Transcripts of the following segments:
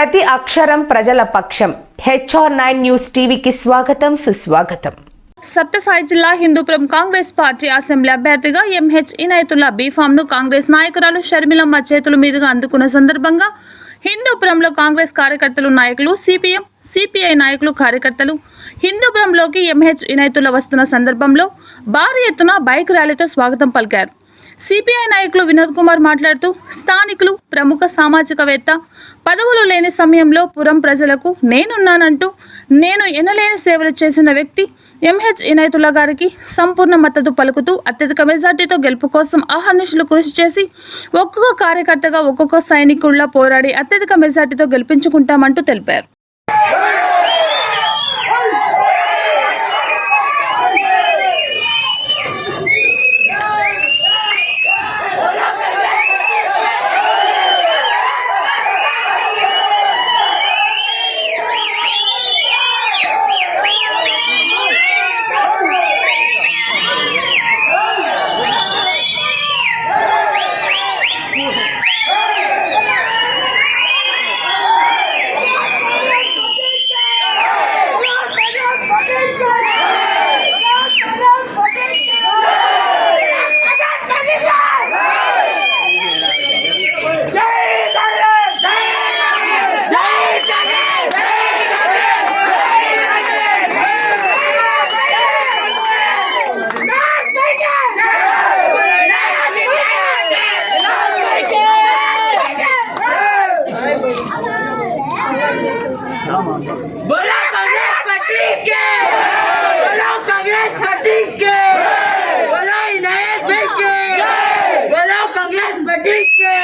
ప్రతి అక్షరం ప్రజల పక్షం. HR9 న్యూస్ టీవీకి స్వాగతం, సుస్వాగతం. సత్యసాయి జిల్లా హిందూపురం కాంగ్రెస్ పార్టీ అసెంబ్లీ అభ్యర్థిగా ఎంహెచ్ ఇనాయతుల్లా బీఫామ్ను కాంగ్రెస్ నాయకురాలు షర్మిలమ్మ చేతుల మీదుగా అందుకున్న సందర్భంగా హిందూపురంలో కాంగ్రెస్ కార్యకర్తలు, నాయకులు, సిపిఐ నాయకులు, కార్యకర్తలు హిందూపురంలోకి ఎంహెచ్ ఇనాయతుల్లా వస్తున్న సందర్భంలో భారీ ఎత్తున బైక్ ర్యాలీతో స్వాగతం పలికారు. సిపిఐ నాయకులు వినోద్ కుమార్ మాట్లాడుతూ, స్థానికులు, ప్రముఖ సామాజికవేత్త, పదవులు లేని సమయంలో పురం ప్రజలకు నేనున్నానంటూ నేను ఎనలేని సేవలు చేసిన వ్యక్తి ఎంహెచ్ ఇనాయతుల్లా గారికి సంపూర్ణ మద్దతు పలుకుతూ అత్యధిక మెజార్టీతో గెలుపు కోసం అహర్నిశలు కృషి చేసి ఒక్కొక్క కార్యకర్తగా ఒక్కొక్క సైనికుల్లా పోరాడి అత్యధిక మెజార్టీతో గెలిపించుకుంటామంటూ తెలిపారు. बोलो कांग्रेस पार्टी के, बोलो कांग्रेस पार्टी के, बोलो इनायत भाई के, बोलो कांग्रेस पार्टी के।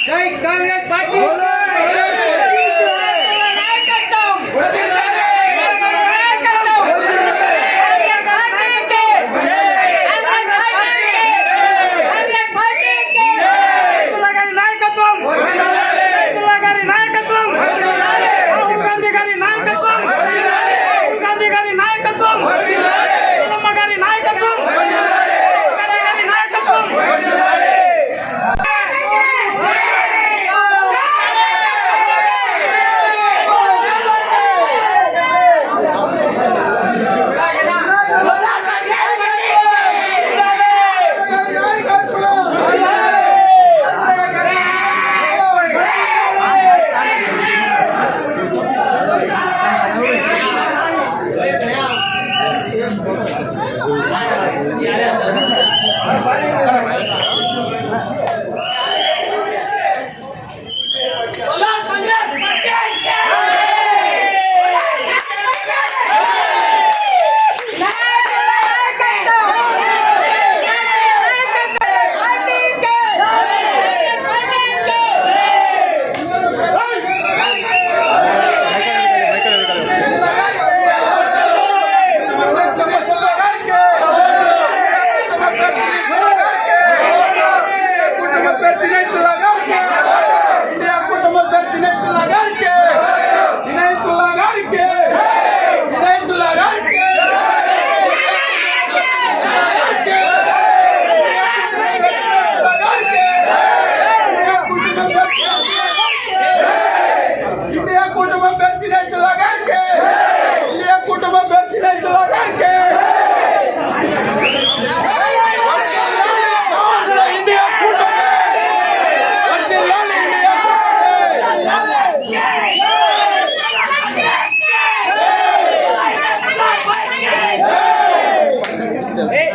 जय कांग्रेस पार्टी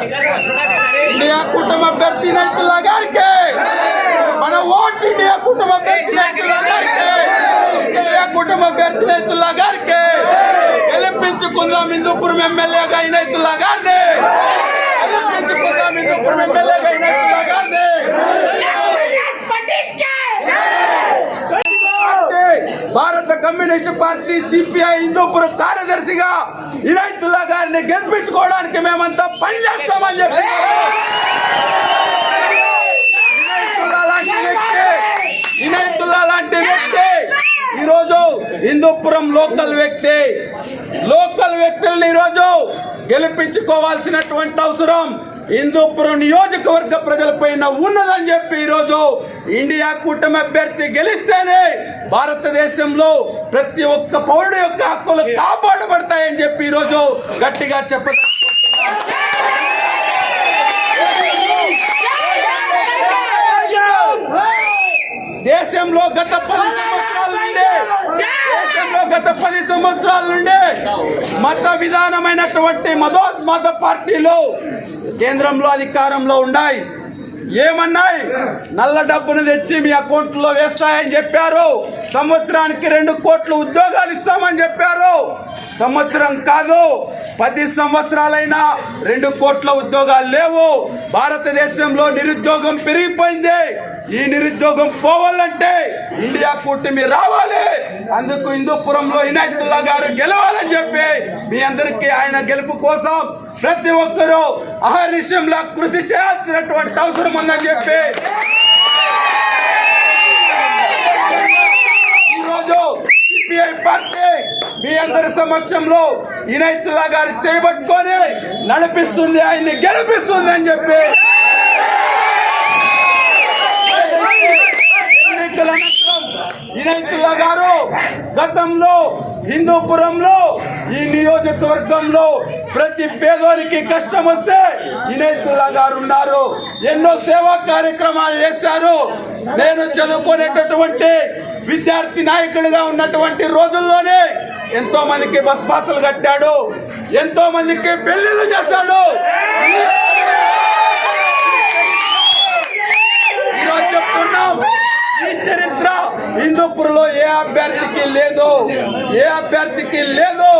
इंडिया कुटुंब अभ्यर्थी इनायतुल्ला गारिके मन वोट इंडिया कुटुंब अभ्यर्थी इनायतुल्ला गारिके इंडिया कुटुंब अभ्यर्थी इनायतुल्ला गारिके गेलिपिंచుకుందాం హిందూపురం ఎమ్మెల్యేగా ఇనాయతుల్లా గారిని కమ్యూనిస్ట్ పార్టీ సిపిఐ హిందూపురం కార్యదర్శిగా ఇనాయతుల్లా గారిని గెలిపించుకోవడానికి మేమంతా పనిచేస్తామని చెప్పి ఇనాయతుల్లా లాంటి వ్యక్తి ఈరోజు హిందూపురం లోకల్ వ్యక్తులను ఈరోజు గెలిపించుకోవాల్సినటువంటి అవసరం హిందూపురం నియోజకవర్గ ప్రజలపైన ఉన్నదని చెప్పి ఈరోజు ఇండియా కూటమి అభ్యర్థి గెలిస్తేనే భారతదేశంలో ప్రతి ఒక్క పౌరుడు యొక్క హక్కులు కాపాడబడతాయని చెప్పి ఈరోజు గట్టిగా చెప్పదలుచుకుంటున్నాం. దేశంలో గత 10 సంవత్సరాల నుండి మత విధానమైనటువంటి మతోన్మాద పార్టీలు కేంద్రంలో అధికారంలో ఉన్నాయి. ఏమన్నాయి? నల్ల డబ్బును తెచ్చి మీ అకౌంట్లో వేస్తాయని చెప్పారు. సంవత్సరానికి 2 కోట్ల ఉద్యోగాలు ఇస్తామని చెప్పారు. సంవత్సరం కాదు 10 సంవత్సరాలైనా 2 కోట్ల ఉద్యోగాలు లేవు. భారతదేశంలో నిరుద్యోగం పెరిగిపోయింది. ఈ నిరుద్యోగం పోవాలంటే ఇండియా కూటమి రావాలి. అందుకు హిందూపురంలో ఇనాయతుల్లా గారు గెలవాలని చెప్పి మీ అందరికీ ఆయన గెలుపు కోసం ప్రతి ఒక్కరూ అహర్నిశంలా కృషి చేయాల్సినటువంటి అవసరం ఉందని చెప్పి ఈరోజు సిపిఐ పార్టీ మీ అందరి సమక్షంలో ఇనాయతుల్లా గారు చేయబట్టుకొని నడిపిస్తుంది, ఆయన్ని గెలిపిస్తుంది అని చెప్పి ఎన్నికల అనంతరం ఇనాయతుల్లా గారు గతంలో హిందూపురంలో ఈ నియోజకవర్గంలో ప్రతి పేదోరికి కష్టం వస్తే ఇనాయతుల్లా గారు ఉన్నారు. ఎన్నో సేవా కార్యక్రమాలు చేశారు. నేను చదువుకునేటటువంటి విద్యార్థి నాయకుడిగా ఉన్నటువంటి రోజుల్లోనే ఎంతో మందికి బస్ పాసులు కట్టాడు, ఎంతో మందికి పెళ్లిళ్ళు చేశాడు. ఈరోజు చెప్తున్నాం, ఈ చరిత్ర హిందూపురంలో ఏ అభ్యర్థికి లేదు.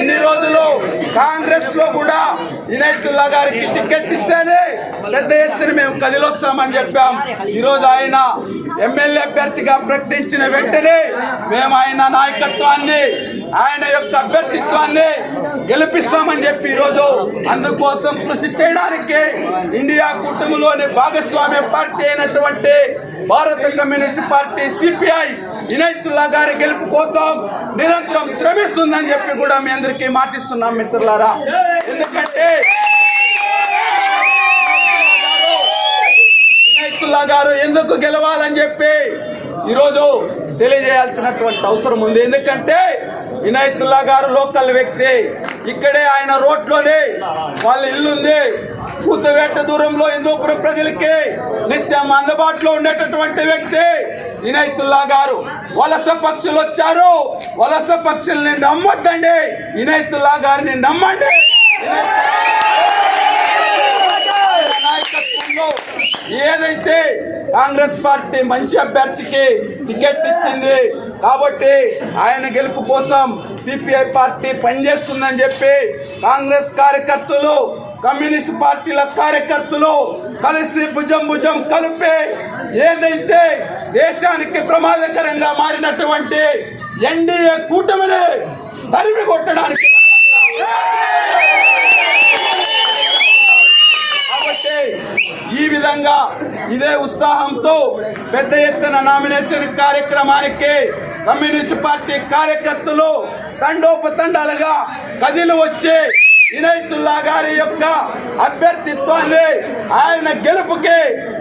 ఇన్ని రోజులు కాంగ్రెస్ లో కూడా ఇనాయతుల్లా గారికి టికెట్ ఇస్తేనే పెద్ద ఎత్తున మేము కదిలొస్తామని చెప్పాం. ఈరోజు ఆయన ఎమ్మెల్యే అభ్యర్థిగా ప్రకటించిన వెంటనే మేము ఆయన నాయకత్వాన్ని, ఆయన యొక్క అభ్యర్థిత్వాన్ని గెలిపిస్తామని చెప్పి ఈరోజు అందుకోసం కృషి చేయడానికి ఇండియా కూటమిలోని భాగస్వామ్య పార్టీ అయినటువంటి భారత కమ్యూనిస్ట్ పార్టీ సిపిఐ ఇనాయతుల్లా గారి గెలుపు కోసం నిరంతరం శ్రమిస్తుందని చెప్పి కూడా మీ అందరికీ మాటిస్తున్నాం మిత్రులారా. ఎందుకంటే ఇనాయతుల్లా గారు ఎందుకు గెలవాలని చెప్పి ఈరోజు తెలియజేయాల్సినటువంటి అవసరం ఉంది. ఎందుకంటే ఇనాయతుల్లా గారు లోకల్ వ్యక్తి. ఇక్కడే ఆయన రోడ్లోనే వాళ్ళ ఇల్లు ఉంది. కూతవేట దూరంలో హిందూపురం ప్రజలకి నిత్యం అందుబాటులో ఉండేటటువంటి వ్యక్తి ఇనాయతుల్లా గారు. వలస పక్షులు వచ్చారు, వలస పక్షుల్ని నమ్మొద్దండి, ఇనాయతుల్లా గారిని నమ్మండి. నాయకత్వంలో ఏదైతే కాంగ్రెస్ పార్టీ మంచి అభ్యర్థికి టికెట్ ఇచ్చింది కాబట్టి ఆయన గెలుపు కోసం సిపిఐ పార్టీ పనిచేస్తుందని చెప్పి కాంగ్రెస్ కార్యకర్తలు, కమ్యూనిస్ట్ పార్టీల కార్యకర్తలు కలిసి భుజం కలిపి ఏదైతే దేశానికి ప్రమాదకరంగా మారినటువంటి ఎన్డీఏ కూటమిని తరిమి కొట్టడానికి కాబట్టి ఈ విధంగా ఇదే ఉత్సాహంతో పెద్ద ఎత్తున నామినేషన్ కార్యక్రమానికి కమ్యూనిస్ట్ పార్టీ కార్యకర్తలు తండోపతండాలుగా కదిలి వచ్చి ఇనాయతుల్లా గారి యొక్క అభ్యర్థిత్వాన్ని, ఆయన గెలుపుకి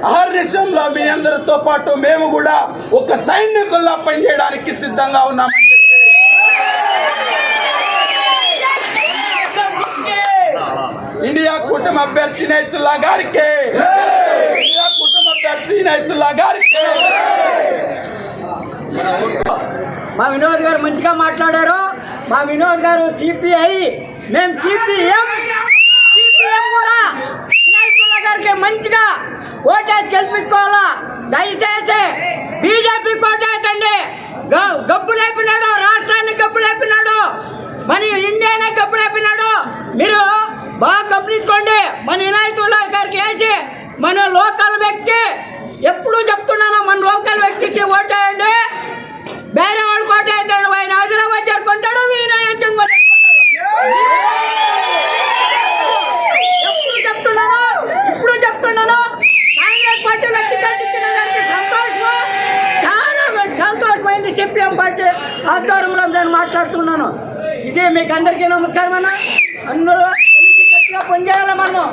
అహర్నిశంలో మీ అందరితో పాటు మేము కూడా ఒక సైనికుల్లా పనిచేయడానికి సిద్ధంగా ఉన్నామని చెప్పి ఇండియా కూటమి అభ్యర్థి ఇనాయతుల్లా గారికి, ఇండియా కూటమి అభ్యర్థి ఇనాయతుల్లా గారికి. మా వినోద్ గారు మంచిగా మాట్లాడారు. మా వినోద్ గారు సిపిఐ, మేము సిపిఎం కూడా ఇనాయతుల్లా గారికి మంచిగా ఓటేసి గెలిపించుకోవాలా. దయచేసి బీజేపీ కోటేతండి. గబ్బులేపినాడు, రాష్ట్రాన్ని గబ్బులేపినాడు, మన ఇండియానే గబ్బులేపినాడు. మీరు బాగా గమనించుకోండి. మన ఇనాయతుల్లా గారికి వేసి మన లోకల్ వ్యక్తి, ఎప్పుడు చెప్తున్నాను, మన లోకల్ వ్యక్తికి ఓటేయండి. వేరే వాళ్ళు కోటేస్తాడు, ఆయన హాజరు పార్టీ ఆధ్వర్యంలో నేను మాట్లాడుతున్నాను. ఇది మీకు అందరికీ నమస్కారం అన్న. అందరూ కలిసి గట్టిగా పనిచేయాలి మనం.